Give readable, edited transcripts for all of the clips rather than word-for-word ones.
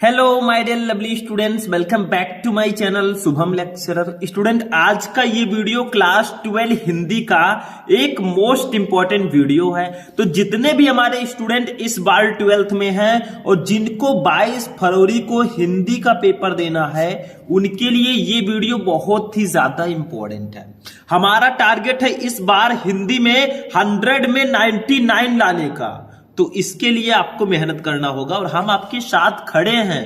Hello my dear lovely students, welcome back to my channel Shubham lecturer. Student, आज का ये video class 12 Hindi का एक मोस्ट इंपॉर्टेंट वीडियो है। तो जितने भी हमारे स्टूडेंट इस बार 12th में हैं और जिनको 22 फरवरी को हिंदी का पेपर देना है, उनके लिए ये वीडियो बहुत ही ज्यादा इंपॉर्टेंट है। हमारा टारगेट है इस बार हिंदी में 100 में 99 लाने का। तो इसके लिए आपको मेहनत करना होगा और हम आपके साथ खड़े हैं,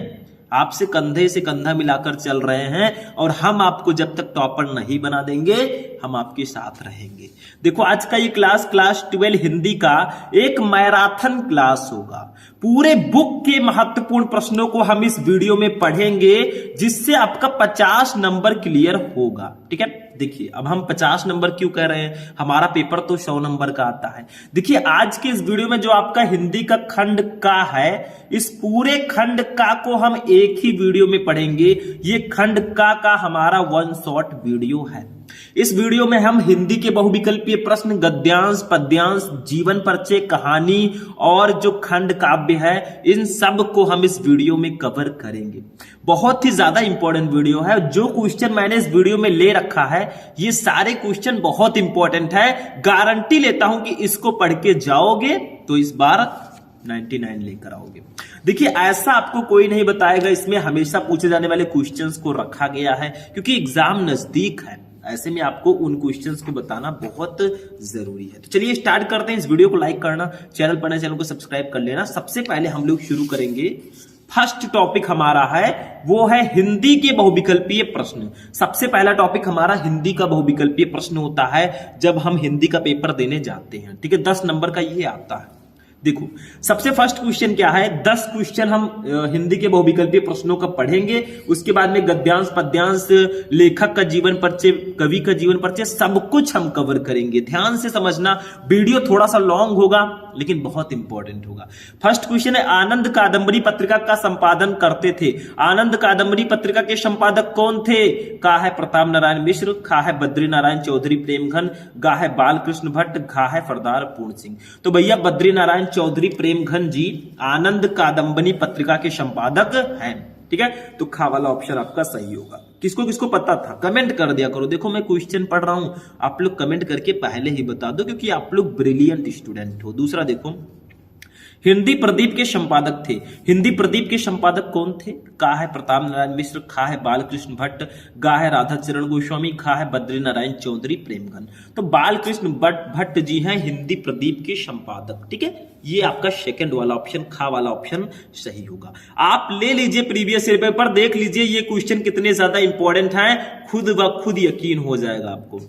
आपसे कंधे से कंधा मिलाकर चल रहे हैं और हम आपको जब तक टॉपर नहीं बना देंगे, हम आपके साथ रहेंगे। देखो, आज का ये क्लास 12 हिंदी का एक मैराथन क्लास होगा। पूरे बुक के महत्वपूर्ण प्रश्नों को हम इस वीडियो में पढ़ेंगे, जिससे आपका 50 नंबर क्लियर होगा। ठीक है, देखिए अब हम 50 नंबर क्यों कह रहे हैं, हमारा पेपर तो 100 नंबर का आता है। देखिए, आज के इस वीडियो में जो आपका हिंदी का खंड का है, इस पूरे खंड का को हम एक ही वीडियो में पढ़ेंगे। ये खंड का हमारा वन शॉट वीडियो है। इस वीडियो में हम हिंदी के बहुविकल्पीय प्रश्न, गद्यांश, पद्यांश, जीवन परिचय, कहानी और जो खंड काव्य है, इन सब को हम इस वीडियो में कवर करेंगे। बहुत ही ज्यादा इंपॉर्टेंट वीडियो है। जो क्वेश्चन मैंने इस वीडियो में ले रखा है, ये सारे क्वेश्चन बहुत इंपॉर्टेंट है। गारंटी लेता हूं कि इसको पढ़ के जाओगे तो इस बार 99 लेकर आओगे। देखिए, ऐसा आपको कोई नहीं बताएगा, इसमें हमेशा पूछे जाने वाले क्वेश्चंस को रखा गया है, क्योंकि एग्जाम नजदीक है। ऐसे में आपको उन क्वेश्चंस को बताना बहुत जरूरी है। तो चलिए स्टार्ट करते हैं। इस वीडियो को लाइक करना, चैनल पर नए चैनल को सब्सक्राइब कर लेना। सबसे पहले हम लोग शुरू करेंगे। फर्स्ट टॉपिक हमारा है वो है हिंदी के बहुविकल्पीय प्रश्न। सबसे पहला टॉपिक हमारा हिंदी का बहुविकल्पीय प्रश्न होता है जब हम हिंदी का पेपर देने जाते हैं। ठीक है, 10 नंबर का ये आता है। देखो, सबसे फर्स्ट क्वेश्चन क्या है, 10 क्वेश्चन हम हिंदी के बहुविकल्पीय प्रश्नों का पढ़ेंगे। उसके बाद में गद्यांश, पद्यांश, लेखक का जीवन परिचय, कवि का जीवन परिचय, सब कुछ हम कवर करेंगे। ध्यान से समझना, वीडियो थोड़ा सा लॉन्ग होगा लेकिन बहुत इंपॉर्टेंट होगा। फर्स्ट क्वेश्चन है, आनंद कादंबरी पत्रिका का संपादन करते थे। आनंद कादंबरी पत्रिका के संपादक कौन थे? का है प्रताप नारायण मिश्र, खा है बद्री नारायण चौधरी प्रेमघन, गा है बालकृष्ण भट्ट, घा है सरदार पूर्ण सिंह। तो भैया बद्री नारायण चौधरी प्रेमघन जी आनंद कादंबरी पत्रिका के संपादक हैं। ठीक है, तो खा वाला ऑप्शन आपका सही होगा। किसको किसको पता था कमेंट कर दिया करो। देखो, मैं क्वेश्चन पढ़ रहा हूं, आप लोग कमेंट करके पहले ही बता दो, क्योंकि आप लोग ब्रिलियंट स्टूडेंट हो। दूसरा देखो, हिंदी प्रदीप के संपादक थे। हिंदी प्रदीप के संपादक कौन थे? का है प्रताप नारायण मिश्र, खा है बालकृष्ण भट्ट, गा है राधा चरण गोस्वामी, खा है बद्री नारायण चौधरी प्रेमघन। तो बालकृष्ण भट्ट जी हैं हिंदी प्रदीप के संपादक। ठीक है, ये आपका सेकंड वाला ऑप्शन, खा वाला ऑप्शन सही होगा। आप ले लीजिए प्रीवियस ईयर पेपर, देख लीजिए ये क्वेश्चन कितने ज्यादा इंपॉर्टेंट हैं, खुद ब खुद यकीन हो जाएगा आपको।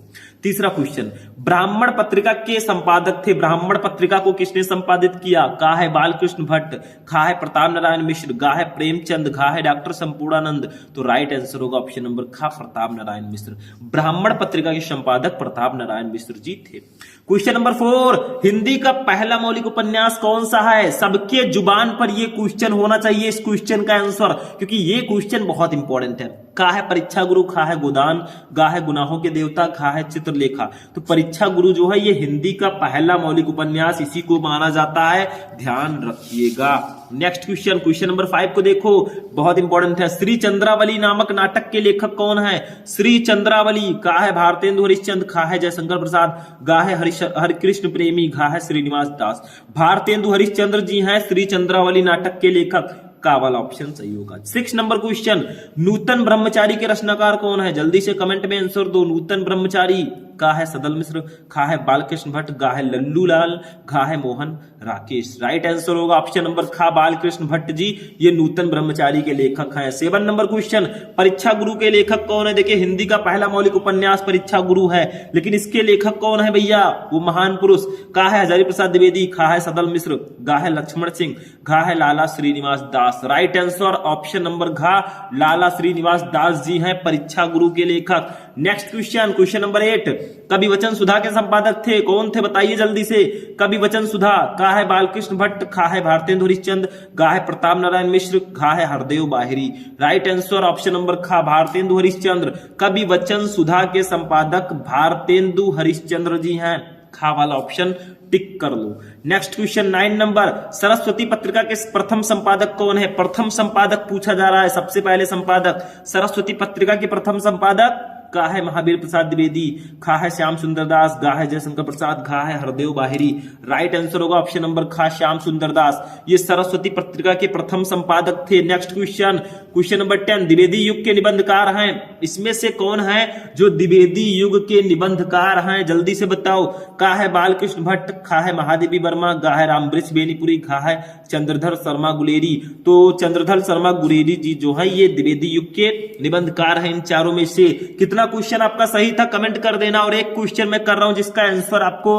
तीसरा क्वेश्चन, ब्राह्मण पत्रिका के संपादक थे। ब्राह्मण पत्रिका को किसने संपादित किया? का है बालकृष्ण भट्ट, खा है प्रताप नारायण मिश्र, गा है प्रेमचंद, घा है डॉक्टर संपूर्णानंद। तो राइट आंसर होगा ऑप्शन नंबर खा, प्रताप नारायण मिश्र। ब्राह्मण पत्रिका के संपादक प्रताप नारायण मिश्र जी थे। क्वेश्चन नंबर 4, हिंदी का पहला मौलिक उपन्यास कौन सा है? सबके जुबान पर यह क्वेश्चन होना चाहिए, इस क्वेश्चन का आंसर, क्योंकि ये क्वेश्चन बहुत इंपॉर्टेंट है। का है परीक्षा गुरु, खा है गोदान, गा है गुनाहों के देवता, खा है चित्रलेखा। तो परीक्षा गुरु जो है ये हिंदी का पहला मौलिक उपन्यास, इसी को माना जाता है, ध्यान रखिएगा। नेक्स्ट क्वेश्चन, क्वेश्चन नंबर 5 को देखो, बहुत इंपॉर्टेंट है। श्री चंद्रावली नामक नाटक के लेखक कौन है? श्री चंद्रावली, का है भारतेंदु हरिश्चंद्र, खा है जयशंकर प्रसाद, गा है हरिकृष्ण प्रेमी, घा है श्रीनिवास दास। भारतेंदु हरिश्चंद्र जी हैं श्री चंद्रावली नाटक के लेखक। का वाला ऑप्शन सही होगा। 6 नंबर क्वेश्चन, नूतन ब्रह्मचारी के रचनाकार कौन है? जल्दी से कमेंट में आंसर दो। नूतन ब्रह्मचारी, का है सदल मिश्र, खा है बालकृष्ण भट्ट, गा है लल्लू लाल, घा है मोहन राकेश। राइट आंसर होगा ऑप्शन नंबर खा, बालकृष्ण भट्ट जी ये नूतन ब्रह्मचारी के लेखक हैं। 7 नंबर क्वेश्चन, परीक्षा गुरु के लेखक कौन है? देखिए, हिंदी का पहला मौलिक उपन्यास परीक्षा गुरु है, लेकिन इसके लेखक कौन है भैया? वो महान पुरुष, का है हजारी प्रसाद द्विवेदी, खा है सदल मिश्र, गा है लक्ष्मण सिंह, घा है लाला श्रीनिवास दास। राइट आंसर ऑप्शन नंबर घा, लाला श्रीनिवास दास जी हैं परीक्षा गुरु के लेखक। नेक्स्ट क्वेश्चन, क्वेश्चन नंबर 8, कवि वचन सुधा के संपादक थे। कौन थे बताइए जल्दी से। कवि वचन सुधा, का है बालकृष्ण भट्ट, खा है भारतेंदु हरिश्चंद्र, गा है प्रताप नारायण मिश्र, घा है हरदेव बाहिरी। राइट आंसर ऑप्शन नंबर खा, भारतेंदु हरिश्चंद्र। कवि वचन सुधा के संपादक भारतेंदु हरिश्चंद्र जी हैं। खा वाला ऑप्शन टिक कर लो। नेक्स्ट क्वेश्चन 9 नंबर, सरस्वती पत्रिका के प्रथम संपादक कौन है? प्रथम संपादक पूछा जा रहा है, सबसे पहले संपादक सरस्वती पत्रिका के प्रथम संपादक का है महावीर प्रसाद द्विवेदी, खा है श्याम सुंदर दास, गा है जयशंकर प्रसाद, घा है हरदेव बाहिरी। राइट आंसर होगा ऑप्शन नंबर खा, श्याम सुंदर दास। ये सरस्वती पत्रिका के प्रथम संपादक थे। Next question, question number 10, Dwivedi युग के निबंधकार हैं, इसमें से कौन है जो द्विवेदी युग के निबंधकार हैं? जल्दी से बताओ। का है बालकृष्ण भट्ट, खा है महादेवी वर्मा, गा है रामवृक्ष बेनीपुरी, घा है चंद्रधर शर्मा गुलेरी। तो चंद्रधर शर्मा गुलेरी जी जो है ये द्विवेदी युग के निबंधकार हैं। इन चारों में से कितना क्वेश्चन आपका सही था कमेंट कर देना, और एक क्वेश्चन मैं कर रहा हूं जिसका आंसर आपको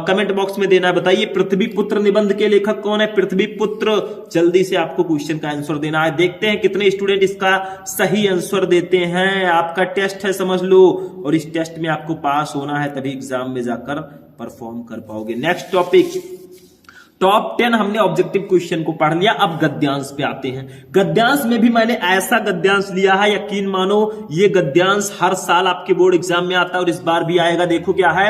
कमेंट बॉक्स में देना है। बताइए पृथ्वी पुत्र निबंध के लेखक कौन है? पृथ्वी पुत्र। जल्दी से आपको क्वेश्चन का आंसर देना है। देखते हैं कितने स्टूडेंट इसका सही आंसर देते हैं। आपका टेस्ट है समझ लो, और इस टेस्ट में आपको पास होना है तभी एग्जाम में जाकर परफॉर्म कर पाओगे। नेक्स्ट टॉपिक, टॉप 10 हमने ऑब्जेक्टिव क्वेश्चन को पढ़ लिया। अब गद्यांश पे आते हैं। गद्यांश में भी मैंने ऐसा गद्यांश लिया है, यकीन मानो ये गद्यांश हर साल आपके बोर्ड एग्जाम में आता है और इस बार भी आएगा। देखो क्या है,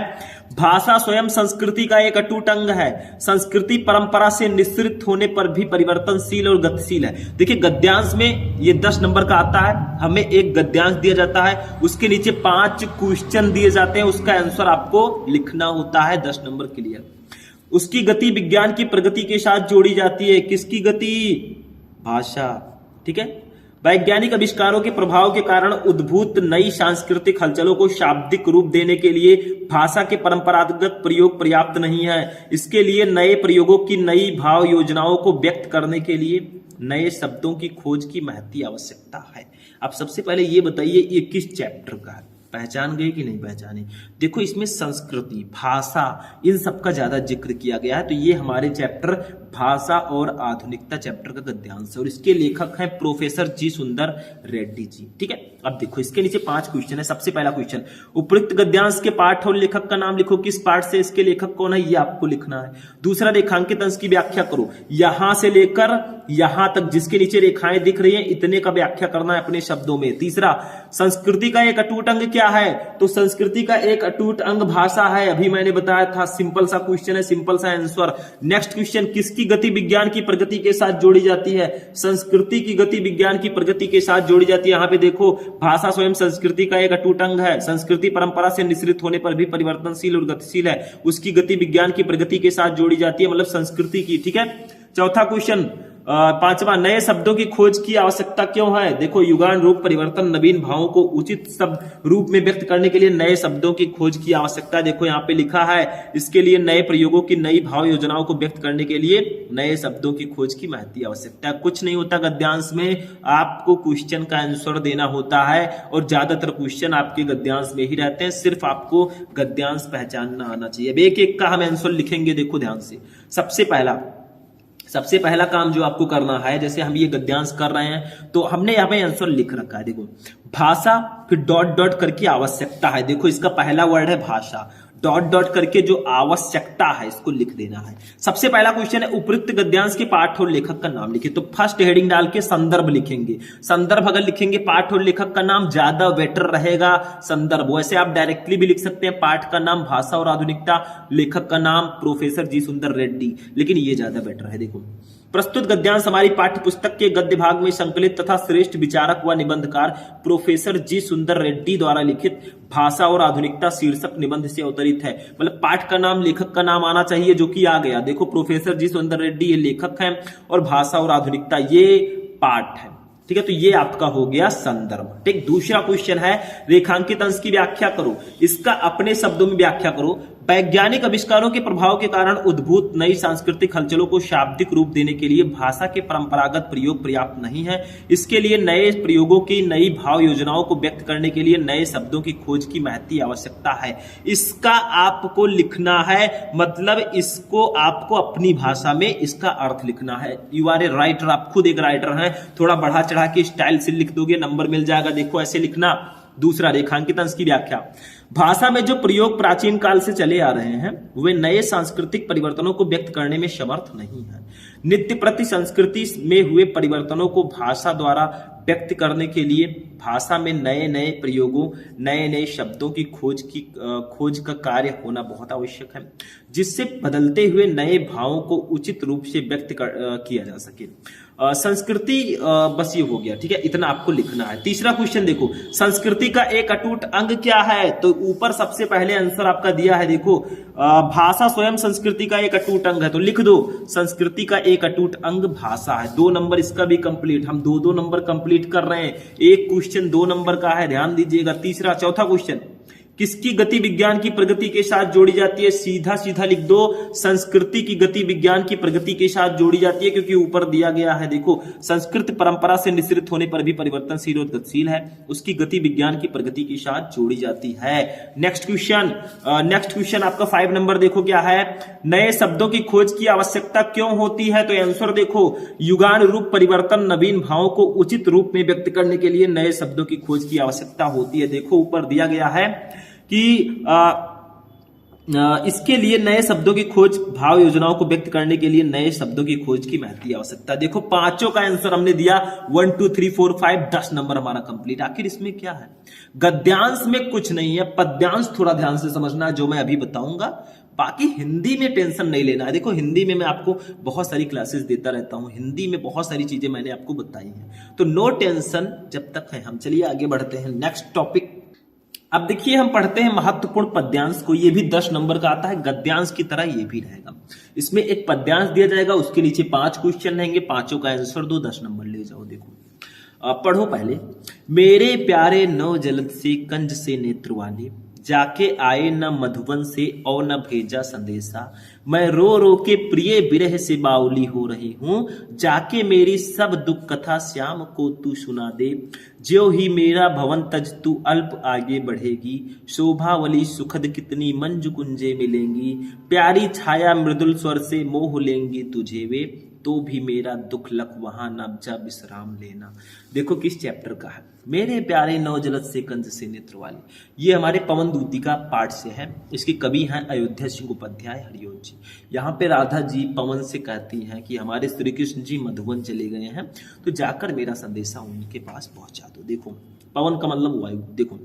भाषा स्वयं संस्कृति का एक अटूट अंग है, संस्कृति परंपरा से निःसृत होने पर भी परिवर्तनशील और गतिशील है। देखिए गद्यांश में ये 10 नंबर का आता है, हमें एक गद्यांश दिया जाता है, उसके नीचे 5 क्वेश्चन दिए जाते हैं, उसका आंसर आपको लिखना होता है। 10 नंबर क्लियर। उसकी गति विज्ञान की प्रगति के साथ जोड़ी जाती है। किसकी गति? भाषा। ठीक है। वैज्ञानिक आविष्कारों के प्रभाव के कारण उद्भूत नई सांस्कृतिक हलचलों को शाब्दिक रूप देने के लिए भाषा के परंपरागत प्रयोग पर्याप्त नहीं है। इसके लिए नए प्रयोगों की, नई भाव योजनाओं को व्यक्त करने के लिए नए शब्दों की खोज की महती आवश्यकता है। अब सबसे पहले ये बताइए ये किस चैप्टर का है? पहचान गए कि नहीं पहचाने? देखो इसमें संस्कृति, भाषा, इन सब का ज्यादा जिक्र किया गया है। तो ये हमारे चैप्टर भाषा और आधुनिकता चैप्टर का गद्यांश है, और इसके लेखक हैं प्रोफेसर जी सुंदर रेड्डी जी। ठीक है। अब देखो इसके नीचे 5 क्वेश्चन है। सबसे पहला क्वेश्चन, उपयुक्त गद्यांश के पाठ और लेखक का नाम लिखो। किस पाठ से, इसके लेखक कौन है, ये आपको लिखना है। दूसरा, रेखांकित अंश की व्याख्या करो। यहां से लेकर यहां तक जिसके नीचे रेखाएं दिख रही हैं इतने का व्याख्या करना है अपने शब्दों में। तीसरा, संस्कृति का एक अटूट अंग क्या है? तो संस्कृति का एक अटूट अंग भाषा है, अभी मैंने बताया था। सिंपल सा क्वेश्चन है, सिंपल सा आंसर। नेक्स्ट क्वेश्चन, किसकी गति विज्ञान की प्रगति के साथ जोड़ी जाती है? संस्कृति की गति विज्ञान की प्रगति के साथ जोड़ी जाती है। यहां पे देखो भाषा स्वयं संस्कृति का एक अटूट अंग है, संस्कृति परंपरा से निःसृत होने पर भी परिवर्तनशील और गतिशील है, उसकी गति विज्ञान की प्रगति के साथ जोड़ी जाती है, मतलब संस्कृति की। ठीक है। चौथा क्वेश्चन, 5वां, नए शब्दों की खोज की आवश्यकता क्यों है? देखो युगान रूप परिवर्तन, नवीन भावों को उचित शब्द रूप में व्यक्त करने के लिए नए शब्दों की खोज की आवश्यकता। देखो यहाँ पे लिखा है, इसके लिए नए प्रयोगों की, नई भाव योजनाओं को व्यक्त करने के लिए नए शब्दों की खोज की महती आवश्यकता। कुछ नहीं होता गद्यांश में, आपको क्वेश्चन का आंसर देना होता है, और ज्यादातर क्वेश्चन आपके गद्यांश में ही रहते हैं, सिर्फ आपको गद्यांश पहचानना आना चाहिए। अब एक एक का हम आंसर लिखेंगे, देखो ध्यान से। सबसे पहला काम जो आपको करना है, जैसे हम ये गद्यांश कर रहे हैं तो हमने यहाँ पे आंसर लिख रखा है। देखो भाषा, फिर डॉट डॉट करके आवश्यकता है। देखो इसका पहला वर्ड है भाषा, डॉट डॉट करके जो आवश्यकता है इसको लिख देना है। सबसे पहला क्वेश्चन है, उपयुक्त गद्यांश के पाठ और लेखक का नाम लिखे। तो फर्स्ट हेडिंग डाल के संदर्भ लिखेंगे। संदर्भ अगर लिखेंगे, पाठ और लेखक का नाम ज्यादा बेटर रहेगा। संदर्भ, वैसे आप डायरेक्टली भी लिख सकते हैं, पाठ का नाम भाषा और आधुनिकता, लेखक का नाम प्रोफेसर जी सुंदर रेड्डी, लेकिन ये ज्यादा बेटर है। देखो प्रस्तुत गद्यांश हमारी पाठ्य पुस्तक के गद्य भाग में संकलित तथा श्रेष्ठ विचारक व निबंधकार प्रोफेसर जी सुंदर रेड्डी द्वारा लिखित भाषा और आधुनिकता शीर्षक निबंध से अवतरित है। मतलब पाठ का नाम, लेखक का नाम आना चाहिए, जो कि आ गया। देखो प्रोफेसर जी सुंदर रेड्डी ये लेखक हैं, और भाषा और आधुनिकता ये पाठ है। ठीक है। तो ये आपका हो गया संदर्भ। ठीक। दूसरा क्वेश्चन है, रेखांकित अंश की व्याख्या करो। इसका अपने शब्दों में व्याख्या करो। वैज्ञानिक आविष्कारों के प्रभाव के कारण उद्भूत नई सांस्कृतिक हलचलों को शाब्दिक रूप देने के लिए भाषा के परंपरागत प्रयोग पर्याप्त नहीं है। इसके लिए नए प्रयोगों की, नई भाव योजनाओं को व्यक्त करने के लिए नए शब्दों की खोज की महती आवश्यकता है। इसका आपको लिखना है, मतलब इसको आपको अपनी भाषा में इसका अर्थ लिखना है। यू आर ए राइटर, आप खुद एक राइटर हैं, थोड़ा बढ़ा चढ़ा के स्टाइल से लिख दोगे, नंबर मिल जाएगा। देखो ऐसे लिखना। दूसरा, रेखांकित अंश की व्याख्या। भाषा में जो प्रयोग प्राचीन काल से चले आ रहे हैं वे नए सांस्कृतिक परिवर्तनों को व्यक्त करने में समर्थ नहीं है। नित्य प्रति संस्कृति में हुए परिवर्तनों को भाषा द्वारा व्यक्त करने के लिए भाषा में नए नए प्रयोगों, नए नए शब्दों की खोज का कार्य होना बहुत आवश्यक है, जिससे बदलते हुए नए भावों को उचित रूप से व्यक्त किया जा सके। संस्कृति, बस ये हो गया, ठीक है, इतना आपको लिखना है। तीसरा क्वेश्चन देखो, संस्कृति का एक अटूट अंग क्या है? तो ऊपर सबसे पहले आंसर आपका दिया है, देखो भाषा स्वयं संस्कृति का एक अटूट अंग है, तो लिख दो संस्कृति का एक अटूट अंग भाषा है। 2 नंबर इसका भी कंप्लीट, हम 2-2 नंबर कंप्लीट कर रहे हैं। एक क्वेश्चन 2 नंबर का है, ध्यान दीजिएगा। तीसरा, चौथा क्वेश्चन, किसकी गति विज्ञान की प्रगति के साथ जोड़ी जाती है? सीधा सीधा लिख दो, संस्कृति की गति विज्ञान की प्रगति के साथ जोड़ी जाती है, क्योंकि ऊपर दिया गया है, देखो संस्कृत परंपरा से निश्रित होने पर भी परिवर्तनशील और गतिशील है, उसकी गति विज्ञान की प्रगति के साथ जोड़ी जाती है। नेक्स्ट क्वेश्चन आपका 5 नंबर देखो क्या है, नए शब्दों की खोज की आवश्यकता क्यों होती है? तो आंसर देखो, युगान रूप परिवर्तन नवीन भावों को उचित रूप में व्यक्त करने के लिए नए शब्दों की खोज की आवश्यकता होती है। देखो ऊपर दिया गया है कि इसके लिए नए शब्दों की खोज, भाव योजनाओं को व्यक्त करने के लिए नए शब्दों की खोज की महती आवश्यकता। देखो पांचों का आंसर हमने दिया, 1 2 3 4 5, 10 नंबर हमारा कंप्लीट। आखिर इसमें क्या है? गद्यांश में कुछ नहीं है, पद्यांश थोड़ा ध्यान से समझना है जो मैं अभी बताऊंगा। बाकी हिंदी में टेंशन नहीं लेना है। देखो हिंदी में मैं आपको बहुत सारी क्लासेस देता रहता हूं, हिंदी में बहुत सारी चीजें मैंने आपको बताई हैं, तो नो टेंशन जब तक है। हम चलिए आगे बढ़ते हैं, नेक्स्ट टॉपिक। अब देखिए हम पढ़ते हैं महत्वपूर्ण पद्यांश को, ये भी 10 नंबर का आता है, गद्यांश की तरह ये भी रहेगा। इसमें एक पद्यांश दिया जाएगा, उसके नीचे 5 क्वेश्चन रहेंगे, पांचों का आंसर दो, 10 नंबर ले जाओ। देखो पढ़ो पहले, मेरे प्यारे नौ जलद से कंज से नेत्र वाले, जाके आए न मधुबन से और न भेजा संदेशा, मैं रो रो के प्रिय विरह से बाउली हो रही हूं, जाके मेरी सब दुख कथा श्याम को तू सुना दे, ज्यों ही मेरा भवन तज तू अल्प आगे बढ़ेगी, शोभावली सुखद कितनी मंजु कुंजे मिलेंगी, प्यारी छाया मृदुल स्वर से मोह लेंगी तुझे वे, तो भी मेरा दुख लख वहां न जा विश्राम लेना। देखो किस चैप्टर का है, मेरे प्यारे नवजलद से कंज से नेत्र वाले, ये हमारे पवन दूती का पाठ से है। इसके कवि हैं अयोध्या सिंह उपाध्याय हरिओम जी। यहाँ पे राधा जी पवन से कहती हैं कि हमारे श्री कृष्ण जी मधुबन चले गए हैं, तो जाकर मेरा संदेशा उनके पास पहुंचा दो। देखो पवन का मतलब वायु। देखो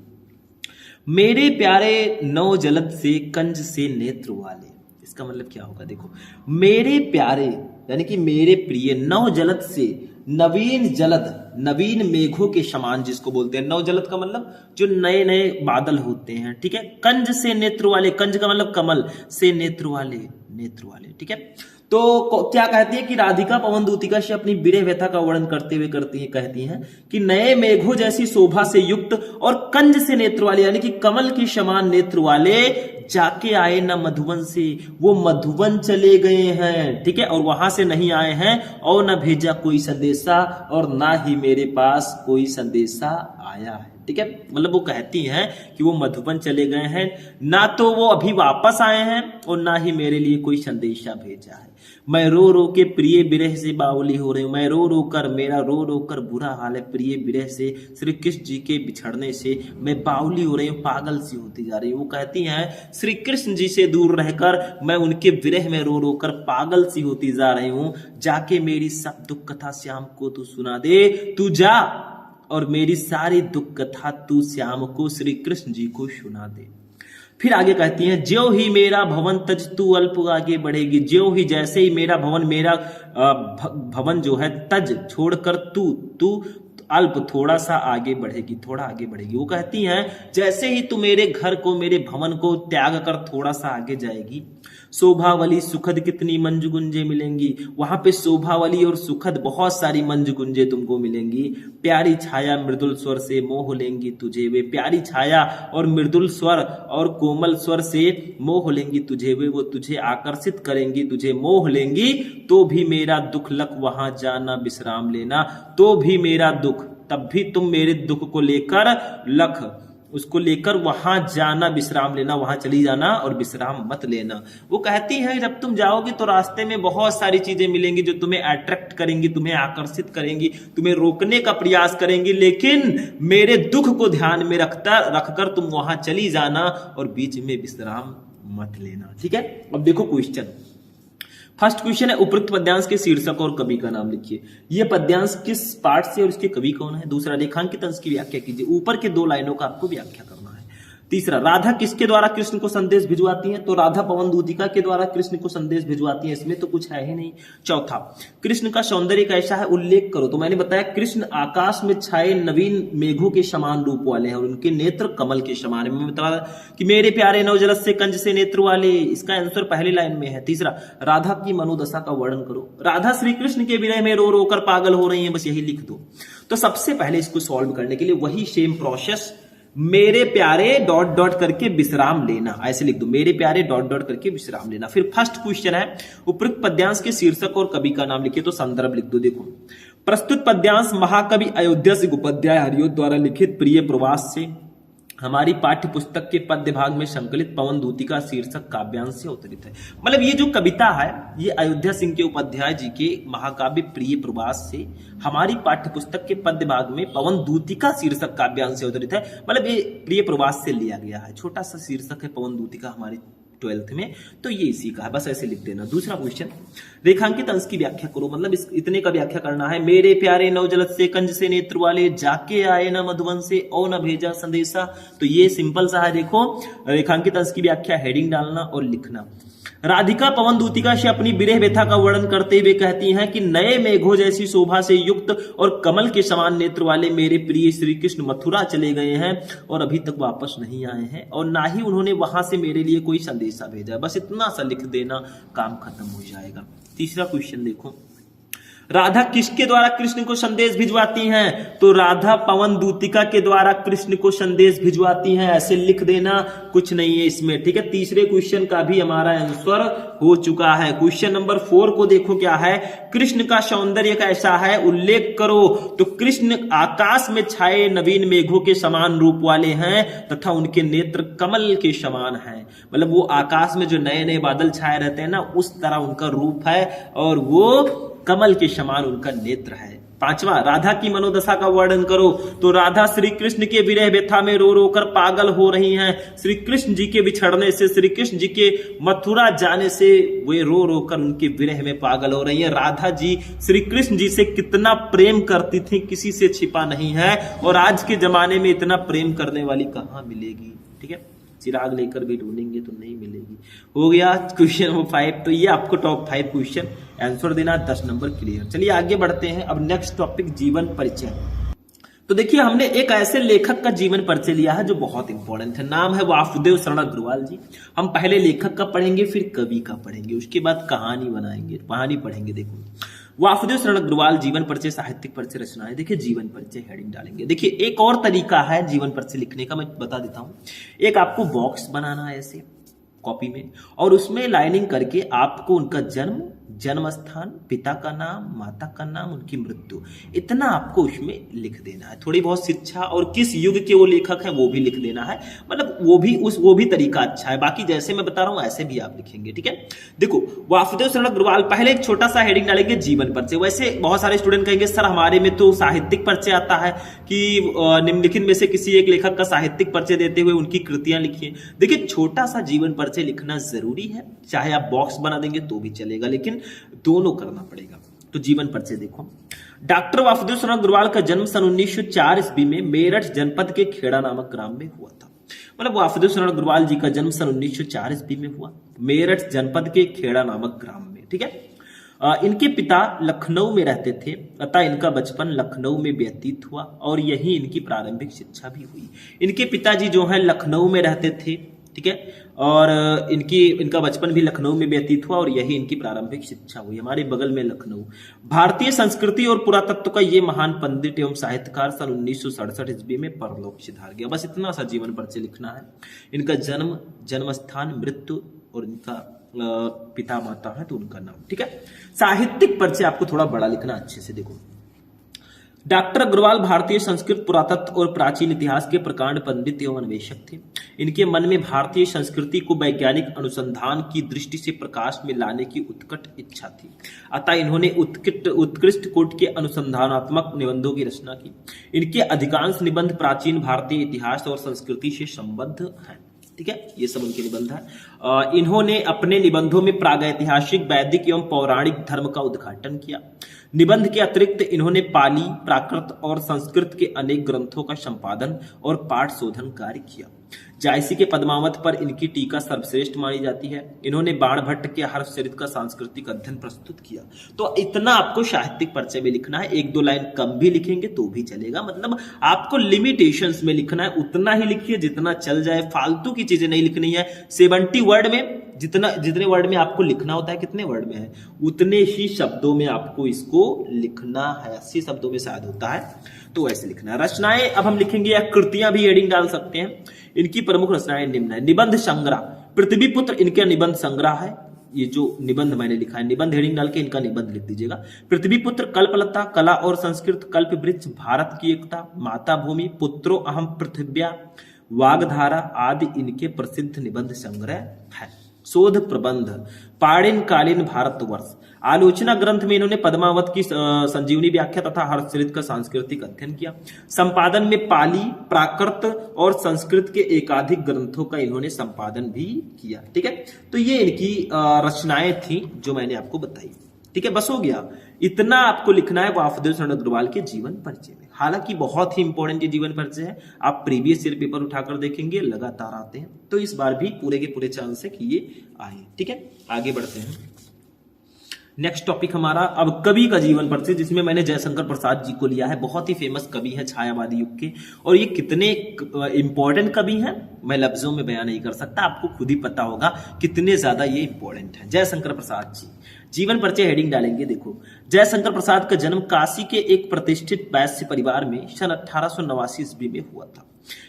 मेरे प्यारे नवजलद से कंज से नेत्र वाले, इसका मतलब क्या होगा? देखो मेरे प्यारे यानी कि मेरे प्रिय, नव जलद से, नवीन जलद, नवीन मेघों के समान जिसको बोलते हैं। नव जलद का मतलब जो नए नए बादल होते हैं, ठीक है। कंज से नेत्र वाले, कंज का मतलब कमल, से नेत्र वाले, नेत्र वाले, ठीक है। तो क्या कहती है कि राधिका पवन दूतिका से अपनी विरह व्यथा का वर्णन करते हुए कहती हैं कि नए मेघों जैसी शोभा से युक्त और कंज से नेत्र वाले यानी कि कमल के समान नेत्र वाले, जाके आए न मधुबन से, वो मधुबन चले गए हैं, ठीक है, और वहां से नहीं आए हैं, और न भेजा कोई संदेशा, और ना ही मेरे पास कोई संदेशा आया है, ठीक है। मतलब वो कहती हैं कि वो मधुबन चले गए हैं, ना तो वो अभी वापस आए हैं और ना ही मेरे लिए कोई संदेशा भेजा है। मैं रो रो के प्रिय विरह से बावली हो रही हूं, मैं रो रो कर, मेरा रो रो कर बुरा हाल है, प्रिय विरह से, श्री कृष्ण जी के बिछड़ने से मैं बावली हो रही हूँ, पागल सी होती जा रही हूँ। वो कहती हैं श्री कृष्ण जी से दूर रहकर मैं उनके विरह में रो रो कर पागल सी होती जा रही हूँ, जाके मेरी सब दुख कथा श्याम को तू सुना दे, तू जा और मेरी सारी दुख कथा तू श्याम को, श्री कृष्ण जी को सुना दे। फिर आगे कहती हैं, ज्यों ही मेरा भवन तज तू अल्प आगे बढ़ेगी, ज्यों ही जैसे ही मेरा भवन, मेरा भवन जो है तज छोड़कर तू अल्प थोड़ा सा आगे बढ़ेगी, थोड़ा आगे बढ़ेगी। वो कहती हैं जैसे ही तू मेरे घर को, मेरे भवन को त्याग कर थोड़ा सा आगे जाएगी, शोभावली सुखद कितनी मंजू गुंजे मिलेंगी, वहां पे शोभावली और सुखद बहुत सारी मंजू गुंजे तुमको मिलेंगी, प्यारी छाया मृदुल स्वर से मोह लेंगी तुझे वे, प्यारी छाया और मृदुल स्वर और कोमल स्वर से मोह लेंगी तुझे वे, वो तुझे आकर्षित करेंगी, तुझे मोह लेंगी, तो भी मेरा दुख लख वहां जाना विश्राम लेना, तो भी मेरा दुख, तब भी तुम मेरे दुख को लेकर लख, उसको लेकर वहां जाना विश्राम लेना, वहां चली जाना और विश्राम मत लेना। वो कहती है जब तुम जाओगी तो रास्ते में बहुत सारी चीजें मिलेंगी जो तुम्हें अट्रैक्ट करेंगी, तुम्हें आकर्षित करेंगी, तुम्हें रोकने का प्रयास करेंगी, लेकिन मेरे दुख को ध्यान में रखकर तुम वहां चली जाना और बीच में विश्राम मत लेना, ठीक है। अब देखो क्वेश्चन, फर्स्ट क्वेश्चन है, उपरोक्त पद्यांश के शीर्षक और कवि का नाम लिखिए। ये पद्यांश किस पाठ से और इसके कवि कौन है। दूसरा, रेखांकित अंश की व्याख्या कीजिए। ऊपर के 2 लाइनों का आपको व्याख्या करना है। तीसरा, राधा किसके द्वारा कृष्ण को संदेश भिजवाती है। तो राधा पवन दूतिका के द्वारा कृष्ण को संदेश भिजवाती है, इसमें तो कुछ है ही नहीं। चौथा, कृष्ण का सौंदर्य कैसा है, उल्लेख करो। तो मैंने बताया कृष्ण आकाश में छाए नवीन मेघों के समान रूप वाले हैं और उनके नेत्र कमल के समान है। मैं बताया कि मेरे प्यारे नवजलस से कंज से नेत्र वाले, इसका आंसर पहली लाइन में है। तीसरा, राधा की मनोदशा का वर्णन करो। राधा श्री कृष्ण के विरह में रो रो कर पागल हो रही है, बस यही लिख दो। तो सबसे पहले इसको सॉल्व करने के लिए वही सेम प्रोसेस, मेरे प्यारे डॉट डॉट करके विश्राम लेना, ऐसे लिख दो, मेरे प्यारे डॉट डॉट करके विश्राम लेना। फिर फर्स्ट क्वेश्चन है, उपरोक्त पद्यांश के शीर्षक और कवि का नाम लिखिए। तो संदर्भ लिख दो। देखो, प्रस्तुत पद्यांश महाकवि अयोध्या सिंह उपाध्याय हरिओं द्वारा लिखित प्रिय प्रवास से हमारी पाठ्य पुस्तक के पद्य भाग में संकलित पवन दूतिका शीर्षक काव्यांश से अवतरित है। मतलब ये जो कविता है ये अयोध्या सिंह के उपाध्याय जी के महाकाव्य प्रिय प्रवास से हमारी पाठ्य पुस्तक के पद्य भाग में पवन दूतिका शीर्षक काव्यांश से अवतरित है। मतलब ये प्रिय प्रवास से लिया गया है। छोटा सा शीर्षक है पवन दूतिका हमारी 12th में, तो ये इसी का है, बस ऐसे लिख देना। दूसरा क्वेश्चन, रेखांकित अंश की व्याख्या करो। मतलब इतने का व्याख्या करना है। मेरे प्यारे नवजलत से कंज से नेत्र वाले, जाके आए न मधुवन से और न भेजा संदेशा। तो ये सिंपल सा है। देखो, रेखांकित अंश की व्याख्या हेडिंग डालना और लिखना। राधिका पवन दूतिका से अपनी विरह व्यथा का वर्णन करते हुए कहती हैं कि नए मेघों जैसी शोभा से युक्त और कमल के समान नेत्र वाले मेरे प्रिय श्री कृष्ण मथुरा चले गए हैं और अभी तक वापस नहीं आए हैं और ना ही उन्होंने वहां से मेरे लिए कोई संदेशा भेजा। बस इतना सा लिख देना, काम खत्म हो जाएगा। तीसरा क्वेश्चन देखो, राधा किसके द्वारा कृष्ण को संदेश भिजवाती हैं। तो राधा पवन दूतिका के द्वारा कृष्ण को संदेश भिजवाती हैं, ऐसे लिख देना, कुछ नहीं है इसमें। ठीक है, तीसरे क्वेश्चन का भी हमारा आंसर हो चुका है। क्वेश्चन नंबर 4 को देखो क्या है, कृष्ण का सौंदर्य कैसा है, उल्लेख करो। तो कृष्ण आकाश में छाए नवीन मेघों के समान रूप वाले हैं तथा उनके नेत्र कमल के समान हैं। मतलब वो आकाश में जो नए नए बादल छाए रहते हैं ना, उस तरह उनका रूप है और वो कमल के समान उनका नेत्र है। पांचवा, राधा की मनोदशा का वर्णन करो। तो राधा श्री कृष्ण के विरह व्यथा में रो रो कर पागल हो रही हैं। श्री कृष्ण जी के बिछड़ने से, श्री कृष्ण जी के मथुरा जाने से वे रो रो कर उनके विरह में पागल हो रही हैं। राधा जी श्री कृष्ण जी से कितना प्रेम करती थी, किसी से छिपा नहीं है और आज के जमाने में इतना प्रेम करने वाली कहां मिलेगी। ठीक है, चिराग लेकर भी ढूंढेंगे तो नहीं मिलेगी। हो गया क्वेश्चन नंबर 5। तो ये आपको टॉप 5 क्वेश्चन आंसर देना, 10 नंबर क्लियर। चलिए आगे बढ़ते हैं। अब नेक्स्ट टॉपिक, जीवन परिचय। तो देखिए, हमने एक ऐसे लेखक का जीवन परिचय लिया है जो बहुत इंपॉर्टेंट है। नाम है वासुदेव शरण अग्रवाल जी। हम पहले लेखक का पढ़ेंगे, फिर कवि का पढ़ेंगे, उसके बाद कहानी बनाएंगे, कहानी पढ़ेंगे। देखो, वासुदेव शरण अग्रवाल जीवन परिचय, साहित्यिक परिचय, रचनाएं। देखिए, जीवन परिचय हेडिंग डालेंगे। देखिए, एक और तरीका है जीवन परिचय लिखने का, मैं बता देता हूं। एक आपको बॉक्स बनाना है ऐसे कॉपी में और उसमें लाइनिंग करके आपको उनका जन्म, जन्म स्थान, पिता का नाम, माता का नाम, उनकी मृत्यु, इतना आपको उसमें लिख देना है। थोड़ी बहुत शिक्षा और किस युग के वो लेखक हैं वो भी लिख देना है। मतलब वो भी तरीका अच्छा है। बाकी जैसे मैं बता रहा हूं ऐसे भी आप लिखेंगे। ठीक है, देखो, वासुदेव शरण अग्रवाल, पहले एक छोटा सा हेडिंग डालेंगे जीवन परिचय। वैसे बहुत सारे स्टूडेंट कहेंगे सर हमारे में तो साहित्यिक परिचय आता है कि निम्नलिखित में से किसी एक लेखक का साहित्यिक परिचय देते हुए उनकी कृतियां लिखिए। देखिए, छोटा सा जीवन परिचय लिखना जरूरी है। चाहे आप बॉक्स बना देंगे तो भी चलेगा, लेकिन दोनों करना पड़ेगा। तो जीवन परिचय देखो, डॉक्टर वासुदेव शरण अग्रवाल का जन्म सन 1904 ईस्वी में मेरठ जनपद के खेड़ा नामक ग्राम में हुआ था। मतलब वासुदेव शरण अग्रवाल जी का जन्म सन 1904 ईस्वी में हुआ, मेरठ जनपद के खेड़ा नामक ग्राम में। ठीक है, इनके पिता लखनऊ में रहते थे अतः इनका बचपन लखनऊ में व्यतीत हुआ और यही इनकी प्रारंभिक शिक्षा भी हुई। इनके पिताजी जो है लखनऊ में रहते थे। ठीक है, और इनका बचपन भी लखनऊ में व्यतीत हुआ और यही इनकी प्रारंभिक शिक्षा हुई। हमारे बगल में लखनऊ। भारतीय संस्कृति और पुरातत्व का ये महान पंडित एवं साहित्यकार सन 1967 ईस्वी में परलोक सिधार गया। बस इतना सा जीवन परिचय लिखना है। इनका जन्म, जन्म स्थान, मृत्यु और इनका पिता माता है तो उनका नाम। ठीक है, साहित्यिक परिचय आपको थोड़ा बड़ा लिखना अच्छे से। देखो, डॉक्टर अग्रवाल भारतीय संस्कृत, पुरातत्व और प्राचीन इतिहास के प्रकांड पंडित एवं अन्वेषक थे। इनके मन में भारतीय संस्कृति को वैज्ञानिक अनुसंधान की दृष्टि से प्रकाश में लाने की उत्कट इच्छा थी। अतः इन्होंने उत्कृष्ट कोटि के अनुसंधानात्मक निबंधों की रचना की। इनके अधिकांश निबंध प्राचीन भारतीय इतिहास और संस्कृति से संबद्ध हैं। ठीक है, ये सब उनके निबंध है। इन्होंने अपने निबंधों में प्रागैतिहासिक, वैदिक एवं पौराणिक धर्म का उद्घाटन किया। निबंध के अतिरिक्त इन्होंने पाली, प्राकृत और संस्कृत के अनेक ग्रंथों का संपादन और पाठ शोधन कार्य किया। जायसी के पद्मावत पर इनकी टीका सर्वश्रेष्ठ मानी जाती है। इन्होंने बाणभट्ट के हर्षचरित का सांस्कृतिक अध्ययन प्रस्तुत किया। तो इतना आपको साहित्यिक परिचय में लिखना है, एक दो लाइन कम भी लिखेंगे तो भी चलेगा, मतलब आपको लिमिटेशंस में लिखना है, उतना ही लिखिए जितना चल जाए, फालतू की चीजें नहीं लिखनी है। 70 वर्ड में जितने वर्ड में आपको लिखना होता है, कितने वर्ड में है उतने ही शब्दों में आपको इसको लिखना है। 80 शब्दों में शायद होता है, तो ऐसे लिखना है। रचनाएं अब हम लिखेंगे, या कृतियां भी हेडिंग डाल सकते हैं। इनकी प्रमुख रचनाएं निम्न है। निबंध संग्रह, पृथ्वीपुत्र इनका निबंध संग्रह है। ये जो निबंध मैंने लिखा है, निबंध हेडिंग डाल के इनका निबंध लिख दीजिएगा। पृथ्वीपुत्र, कल्पलता, कला और संस्कृत, कल्पवृक्ष, भारत की एकता, माता भूमि, पुत्रो अहम पृथिव्या, वागधारा आदि इनके प्रसिद्ध निबंध संग्रह है। शोध प्रबंध, पाणिन कालीन भारतवर्ष, आलोचना ग्रंथ में इन्होंने पद्मावत की संजीवनी व्याख्या तथा हर्षचरित का सांस्कृतिक अध्ययन किया। संपादन में पाली, प्राकृत और संस्कृत के एकाधिक ग्रंथों का इन्होंने संपादन भी किया। ठीक है, तो ये इनकी रचनाएं थी जो मैंने आपको बताई। ठीक है, बस हो गया, इतना आपको लिखना है वासुदेव शरण अग्रवाल के जीवन परिचय में। हालांकि बहुत ही इंपॉर्टेंट ये जीवन परिचय है, आप प्रीवियस ईयर पेपर उठाकर देखेंगे, लगातार आते हैं, तो इस बार भी पूरे के पूरे चांस है कि ये आए। ठीक है, आगे बढ़ते हैं। नेक्स्ट टॉपिक हमारा अब कवि का जीवन परिचय, जिसमें मैंने जयशंकर प्रसाद जी को लिया है। बहुत ही फेमस कवि है छायावादी युग के, और ये कितने इंपॉर्टेंट कवि हैं मैं लफ्जों में बयान नहीं कर सकता, आपको खुद ही पता होगा कितने ज्यादा ये इंपॉर्टेंट है। जयशंकर प्रसाद जी जीवन परिचय हेडिंग डालेंगे। देखो, जयशंकर प्रसाद का जन्म काशी के एक प्रतिष्ठित वैश्य परिवार में सन 1889 ईस्वी में हुआ था।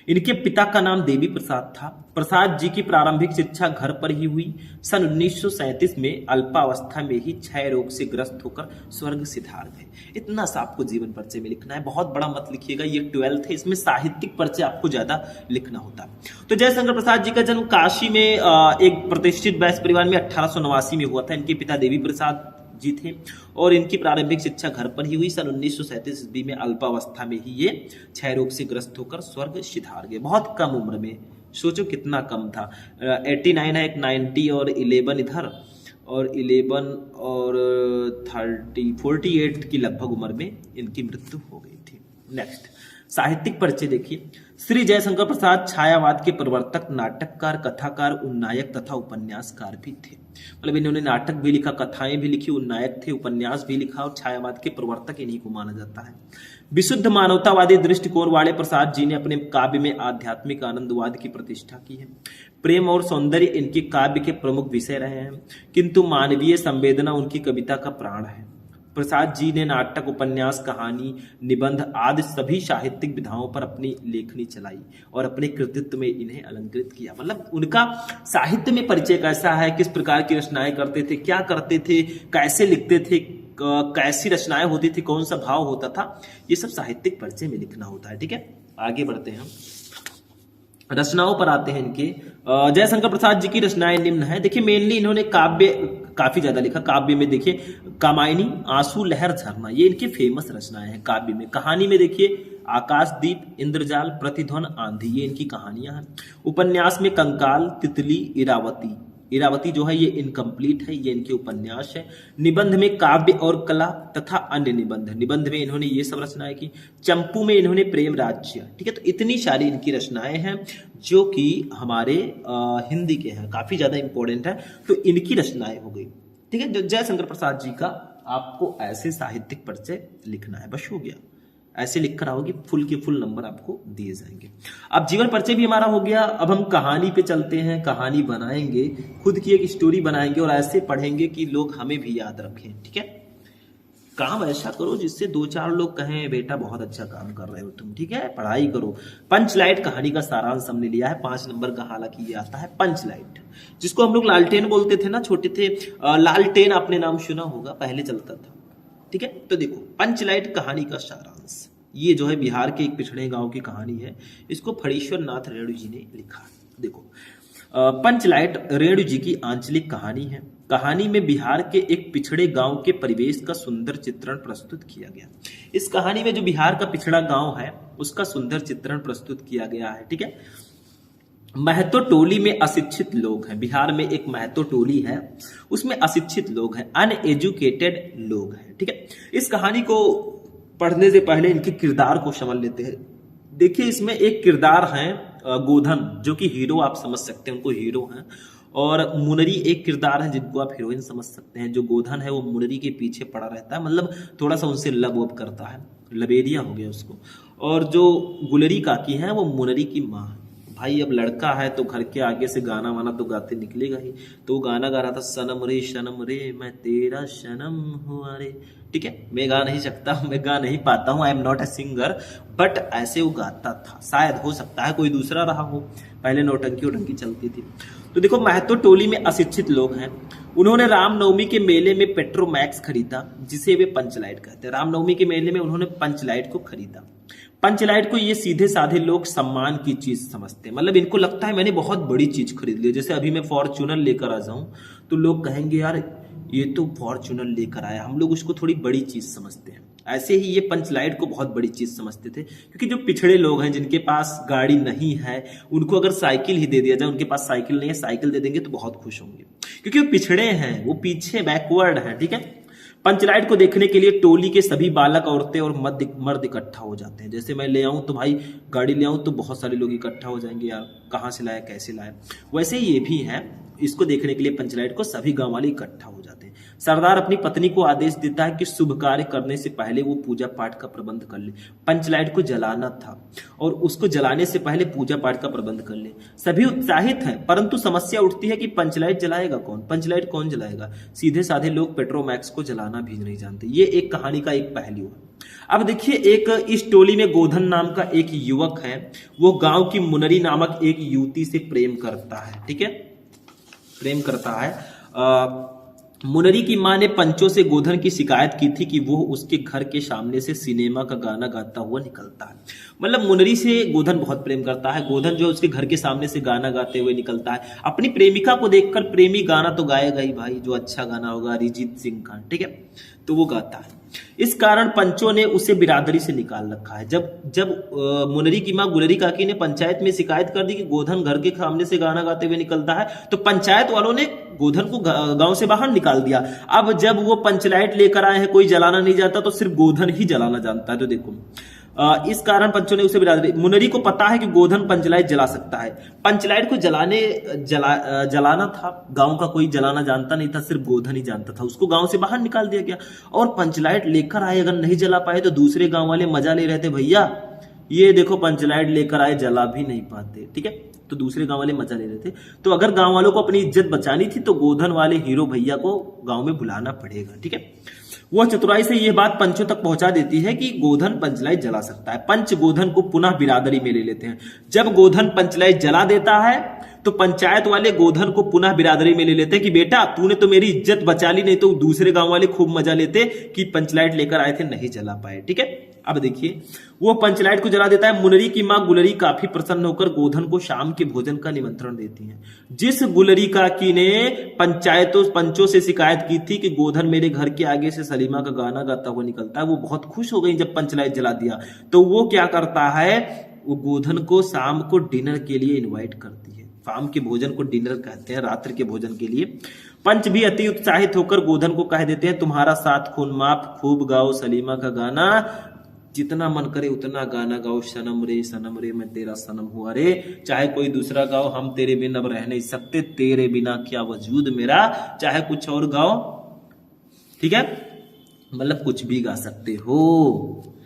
इनके पिता का नाम देवी प्रसाद था। प्रसाद जी की प्रारंभिक शिक्षा घर पर ही हुई। सन 1937 में अल्पावस्था में ही क्षय रोग से ग्रस्त होकर स्वर्ग सिधार गए। इतना सा आपको जीवन परिचय में लिखना है, बहुत बड़ा मत लिखिएगा, ये 12th है, इसमें साहित्यिक परिचय आपको ज्यादा लिखना होता है। तो जयशंकर प्रसाद जी का जन्म काशी में एक प्रतिष्ठित वैश्य परिवार में 1889 में हुआ था। इनके पिता देवी प्रसाद जी थे और इनकी प्रारंभिक शिक्षा घर पर ही हुई। सन 1937 ईस्वी में अल्पावस्था में ही ये क्षय रोग से ग्रस्त होकर स्वर्ग सिधार गए। बहुत कम उम्र में, सोचो कितना कम था। 89 है, एक 90 और 11 इधर, और 11 और 48 की लगभग उम्र में इनकी मृत्यु हो गई थी। नेक्स्ट साहित्यिक परिचय देखिए। श्री जयशंकर प्रसाद छायावाद के प्रवर्तक, नाटककार, कथाकार, उन्नायक तथा उपन्यासकार भी थे। मतलब इन्होंने नाटक भी लिखा, कथाएं भी लिखी, उन्नायक थे, उपन्यास भी लिखा, और छायावाद के प्रवर्तक इन्हीं को माना जाता है। विशुद्ध मानवतावादी दृष्टिकोण वाले प्रसाद जी ने अपने काव्य में आध्यात्मिक आनंदवाद की प्रतिष्ठा की है। प्रेम और सौंदर्य इनके काव्य के प्रमुख विषय रहे हैं, किंतु मानवीय संवेदना उनकी कविता का प्राण है। प्रसाद जी ने नाटक, उपन्यास, कहानी, निबंध आदि सभी साहित्यिक विधाओं पर अपनी लेखनी चलाई और अपने कृतित्व में इन्हें अलंकृत किया। मतलब उनका साहित्य में परिचय कैसा है, किस प्रकार की रचनाएं करते थे, क्या करते थे, कैसे लिखते थे, कैसी रचनाएं होती थी, कौन सा भाव होता था, ये सब साहित्यिक परिचय में लिखना होता है। ठीक है, आगे बढ़ते हैं, रचनाओं पर आते हैं इनके। जयशंकर प्रसाद जी की रचनाएं निम्न है। देखिए, मेनली इन्होंने काव्य काफी ज्यादा लिखा। काव्य में देखिए कामायनी, आंसू, लहर, झरना, ये इनके फेमस रचनाएं हैं काव्य में। कहानी में देखिए आकाशदीप, इंद्रजाल, प्रतिध्वन, आंधी, ये इनकी कहानियां हैं। उपन्यास में कंकाल, तितली, इरावती। इरावती जो है ये इनकम्प्लीट है, ये इनके उपन्यास है। निबंध में काव्य और कला तथा अन्य निबंध, निबंध में इन्होंने ये सब रचनाएं की। चंपू में इन्होंने प्रेम राज्य। ठीक है, तो इतनी सारी इनकी रचनाएं हैं जो कि हमारे हिंदी के हैं, काफी ज्यादा इंपॉर्टेंट है, तो इनकी रचनाएं हो गई। ठीक है, जयशंकर प्रसाद जी का आपको ऐसे साहित्यिक परिचय लिखना है, बस हो गया। ऐसे लिखकर आओगे, फुल के फुल नंबर आपको दिए जाएंगे। अब जीवन परिचय भी हमारा हो गया। अब हम कहानी पे चलते हैं, कहानी बनाएंगे, खुद की एक स्टोरी बनाएंगे और ऐसे पढ़ेंगे कि लोग हमें भी याद रखें। ठीक है, काम ऐसा करो जिससे 2-4 लोग कहें बेटा बहुत अच्छा काम कर रहे हो तुम। ठीक है, पढ़ाई करो। पंचलाइट कहानी का सारांश हमने लिया है, 5 नंबर का। हालांकि ये आता है पंचलाइट, जिसको हम लोग लालटेन बोलते थे ना, छोटे थे। लालटेन आपने नाम सुना होगा, पहले चलता था। ठीक है, तो देखो पंचलाइट कहानी का सारांश, ये जो है बिहार के एक पिछड़े गांव की कहानी है। इसको फणीश्वर नाथ रेणु जी ने लिखा। देखो, पंचलाइट रेणु जी की आंचलिक कहानी है। कहानी में बिहार के एक पिछड़े गांव के परिवेश का सुंदर चित्रण प्रस्तुत किया गया। इस कहानी में जो बिहार का पिछड़ा गांव है उसका सुंदर चित्रण प्रस्तुत किया गया है। ठीक है, महतो टोली में अशिक्षित लोग हैं। बिहार में एक महतो टोली है, उसमें अशिक्षित लोग हैं, अनएजुकेटेड लोग हैं। ठीक है, इस कहानी को पढ़ने से पहले इनके किरदार को समझ लेते हैं। देखिए, इसमें एक किरदार है गोधन, जो कि हीरो आप समझ सकते हैं, उनको हीरो हैं। और मुनरी एक किरदार है जिनको आप हीरोइन समझ सकते हैं। जो गोधन है वो मुनरी के पीछे पड़ा रहता है, मतलब थोड़ा सा उनसे लव वब करता है, लबेरिया हो गया उसको। और जो गुलरी काकी है वो मुनरी की माँ है। भाई अब लड़का है तो घर के आगे से गाना वाना तो गाते निकलेगा ही। तो वो गाना गा रहा था, सनम रे मैं तेरा सनम हुआ रे। ठीक है, मैं गा नहीं सकता, मैं गा नहीं पाता हूँ, I am not a singer, but ऐसे वो गाता था। शायद हो सकता है कोई दूसरा रहा हो, पहले नौटंकी वोटंकी चलती थी। तो देखो, महतो टोली में अशिक्षित लोग हैं। उन्होंने रामनवमी के मेले में पेट्रोमैक्स खरीदा, जिसे वे पंचलाइट कहते हैं। रामनवमी के मेले में उन्होंने पंचलाइट को खरीदा। पंचलाइट को ये सीधे साधे लोग सम्मान की चीज समझते हैं, मतलब इनको लगता है मैंने बहुत बड़ी चीज खरीद ली। जैसे अभी मैं फॉर्च्यूनर लेकर आ जाऊं तो लोग कहेंगे यार ये तो फॉर्च्यूनर लेकर आया, हम लोग उसको थोड़ी बड़ी चीज समझते हैं। ऐसे ही ये पंचलाइट को बहुत बड़ी चीज समझते थे, क्योंकि जो पिछड़े लोग हैं, जिनके पास गाड़ी नहीं है, उनको अगर साइकिल ही दे दिया जाए, उनके पास साइकिल नहीं है, साइकिल दे देंगे तो बहुत खुश होंगे, क्योंकि वो पिछड़े हैं, वो पीछे बैकवर्ड हैं। ठीक है, पंचलाइट को देखने के लिए टोली के सभी बालक, औरतें और मर्द इकट्ठा हो जाते हैं। जैसे मैं ले आऊं तो भाई गाड़ी ले आऊं तो बहुत सारे लोग इकट्ठा हो जाएंगे, यार कहाँ से लाया कैसे लाया। वैसे ये भी है, इसको देखने के लिए पंचलाइट को सभी गांव वाले इकट्ठा हो जाते हैं। सरदार अपनी पत्नी को आदेश देता है कि शुभ कार्य करने से पहले वो पूजा पाठ का प्रबंध कर ले। पंचलाइट को जलाना था और उसको जलाने से पहले पूजा पाठ का प्रबंध कर ले। सभी उत्साहित हैं, परंतु समस्या उठती है कि पंचलाइट जलाएगा कौन, पंचलाइट कौन जलाएगा। सीधे साधे लोग पेट्रोमैक्स को जलाना भी नहीं जानते। ये एक कहानी का एक पहलू है। अब देखिए, एक इस टोली में गोधन नाम का एक युवक है, वो गांव की मुनरी नामक एक युवती से प्रेम करता है। ठीक है, प्रेम करता है। मुनरी की मां ने पंचों से गोधन की शिकायत की थी कि वो उसके घर के सामने से सिनेमा का गाना गाता हुआ निकलता है। मतलब मुनरी से गोधन बहुत प्रेम करता है। गोधन जो उसके घर के सामने से गाना गाते हुए निकलता है, अपनी प्रेमिका को देखकर प्रेमी गाना तो गाएगा ही भाई, जो अच्छा गाना होगा अरिजीत सिंह का। ठीक है, तो वो गाता है। इस कारण पंचों ने उसे बिरादरी से निकाल रखा है। जब मुनरी की मां गुलरी काकी ने पंचायत में शिकायत कर दी कि गोधन घर के सामने से गाना गाते हुए निकलता है, तो पंचायत वालों ने गोधन को गांव से बाहर निकाल दिया। अब जब वो पंचलाइट लेकर आए हैं, कोई जलाना नहीं जानता, तो सिर्फ गोधन ही जलाना जानता है। तो देखो, इस कारण पंचों ने उसे बिरादरी, मुनरी को पता है कि गोधन पंचलाइट जला सकता है। पंचलाइट को जलाना था, गांव का कोई जलाना जानता नहीं था, सिर्फ गोधन ही जानता था। उसको गांव से बाहर निकाल दिया गया और पंचलाइट लेकर आए, अगर नहीं जला पाए तो दूसरे गांव वाले मजा ले रहे थे, भैया ये देखो पंचलाइट लेकर आए, जला भी नहीं पाते। ठीक है, तो दूसरे गांव वाले मजा ले रहे थे। तो अगर गांव वालों को अपनी इज्जत बचानी थी तो गोधन वाले हीरो भैया को गांव में बुलाना पड़ेगा। ठीक है, वह चतुराई से यह बात पंचों तक पहुंचा देती है कि गोधन पंचलाइट जला सकता है। पंच गोधन को पुनः बिरादरी में ले लेते हैं। जब गोधन पंचलाइट जला देता है तो पंचायत वाले गोधन को पुनः बिरादरी में ले लेते हैं कि बेटा तूने तो मेरी इज्जत बचा ली, नहीं तो दूसरे गांव वाले खूब मजा लेते कि पंचलाइट लेकर आए थे, नहीं जला पाए। ठीक है, अब देखिए, वो पंचलाइट को जला देता है। मुनरी की मां गुलरी काफी प्रसन्न होकर गोधन को शाम के भोजन का निमंत्रण देती है। जिस गुलरी काकी ने पंचों से शिकायत की थी कि गोधन मेरे घर के आगे से सलीमा का गाना गाता हुआ निकलता है, वो बहुत खुश हो गई जब पंचलाइट जला दिया। तो वो क्या करता है, वो गोधन को शाम को डिनर के लिए इन्वाइट करती है। शाम के भोजन को डिनर कहते हैं, रात्रि के भोजन के लिए। पंच भी अति उत्साहित होकर गोधन को कह देते हैं, तुम्हारा साथ खून माफ, खूब गाओ सलीमा का गाना, जितना मन करे उतना गाना गाओ, सनम रे मैं तेरा सनम हुआ रे। चाहे कोई दूसरा गाओ, हम तेरे बिना अब रह नहीं सकते, तेरे बिना क्या वजूद मेरा, चाहे कुछ और गाओ। ठीक है, मतलब कुछ भी गा सकते हो,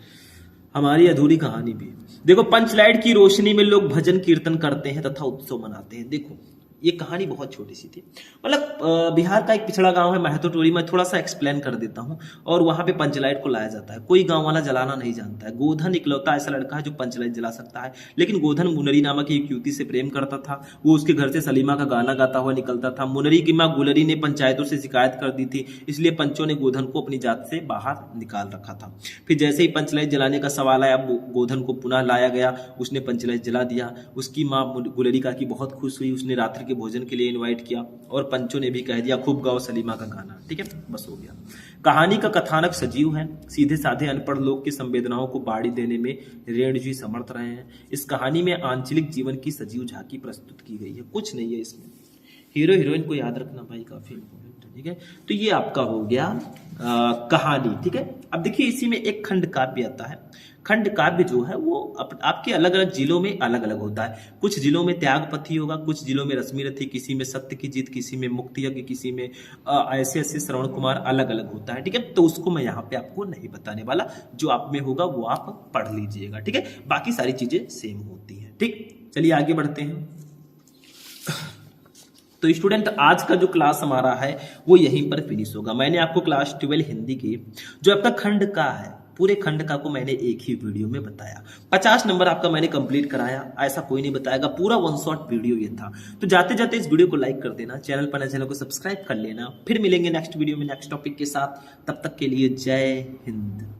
हमारी अधूरी कहानी भी। देखो, पंचलाइट की रोशनी में लोग भजन कीर्तन करते हैं तथा उत्सव मनाते हैं। देखो, ये कहानी बहुत छोटी सी थी। मतलब बिहार का एक पिछड़ा गांव है महतो टोली, मैं थोड़ा सा एक्सप्लेन कर देता हूं। और वहां पे पंचलाइट को लाया जाता है। कोई गांव वाला जलाना नहीं जानता है। गोधन इकलौता ऐसा लड़का है जो पंचलाइट जला सकता है। लेकिन गोधन मुनरी नामक एक युवती से प्रेम करता था। वो उसके घर से सलीमा का गाना गाता हुआ निकलता था। मुनरी की मां गुलरी ने पंचायतों से शिकायत कर दी थी, इसलिए पंचों ने गोधन को अपनी जात से बाहर निकाल रखा था। फिर जैसे ही पंचलाइट जलाने का सवाल आया, गोधन को पुनः लाया गया, उसने पंचलाइट जला दिया। उसकी मां गुलरी काकी बहुत खुश हुई, उसने रात्रि के भोजन के लिए इनवाइट किया और पंचों ने भी कह दिया खूब गाओ सलीमा का गाना। ठीक है, बस हो गया। कहानी का कथानक सजीव है, सीधे साधे अनपढ़ लोग की संवेदनाओं को बाड़ी देने में रेणु जी समर्थ रहे हैं। इस कहानी में आंचलिक जीवन की सजीव झांकी प्रस्तुत की गई है, कुछ नहीं है इसमें। हीरो हीरोइन को याद रखना भाई, काफी इंपॉर्टेंट है। ठीक है, तो ये आपका हो गया कहानी। ठीक है, अब देखिए इसी में एक खंड काव्य आता है। खंड काव्य जो है वो आपके अलग अलग जिलों में अलग अलग होता है। कुछ जिलों में त्यागपथी होगा, कुछ जिलों में रश्मि रथी, किसी में सत्य की जीत, किसी में मुक्ति यज्ञ, किसी में ऐसे ऐसे श्रवण कुमार, अलग अलग होता है। ठीक है, तो उसको मैं यहाँ पे आपको नहीं बताने वाला, जो आप में होगा वो आप पढ़ लीजिएगा। ठीक है, बाकी सारी चीजें सेम होती है। ठीक, चलिए आगे बढ़ते हैं। तो स्टूडेंट आज का जो क्लास हमारा है वो यहीं पर फिनिश होगा। मैंने आपको क्लास 12 हिंदी की जो आपका खंड का है, पूरे खंड का को मैंने एक ही वीडियो में बताया। 50 नंबर आपका मैंने कंप्लीट कराया, ऐसा कोई नहीं बताएगा, पूरा वन शॉट वीडियो ये था। तो जाते जाते इस वीडियो को लाइक कर देना, चैनल पर नए चैनल को सब्सक्राइब कर लेना। फिर मिलेंगे नेक्स्ट वीडियो में नेक्स्ट टॉपिक के साथ, तब तक के लिए जय हिंद।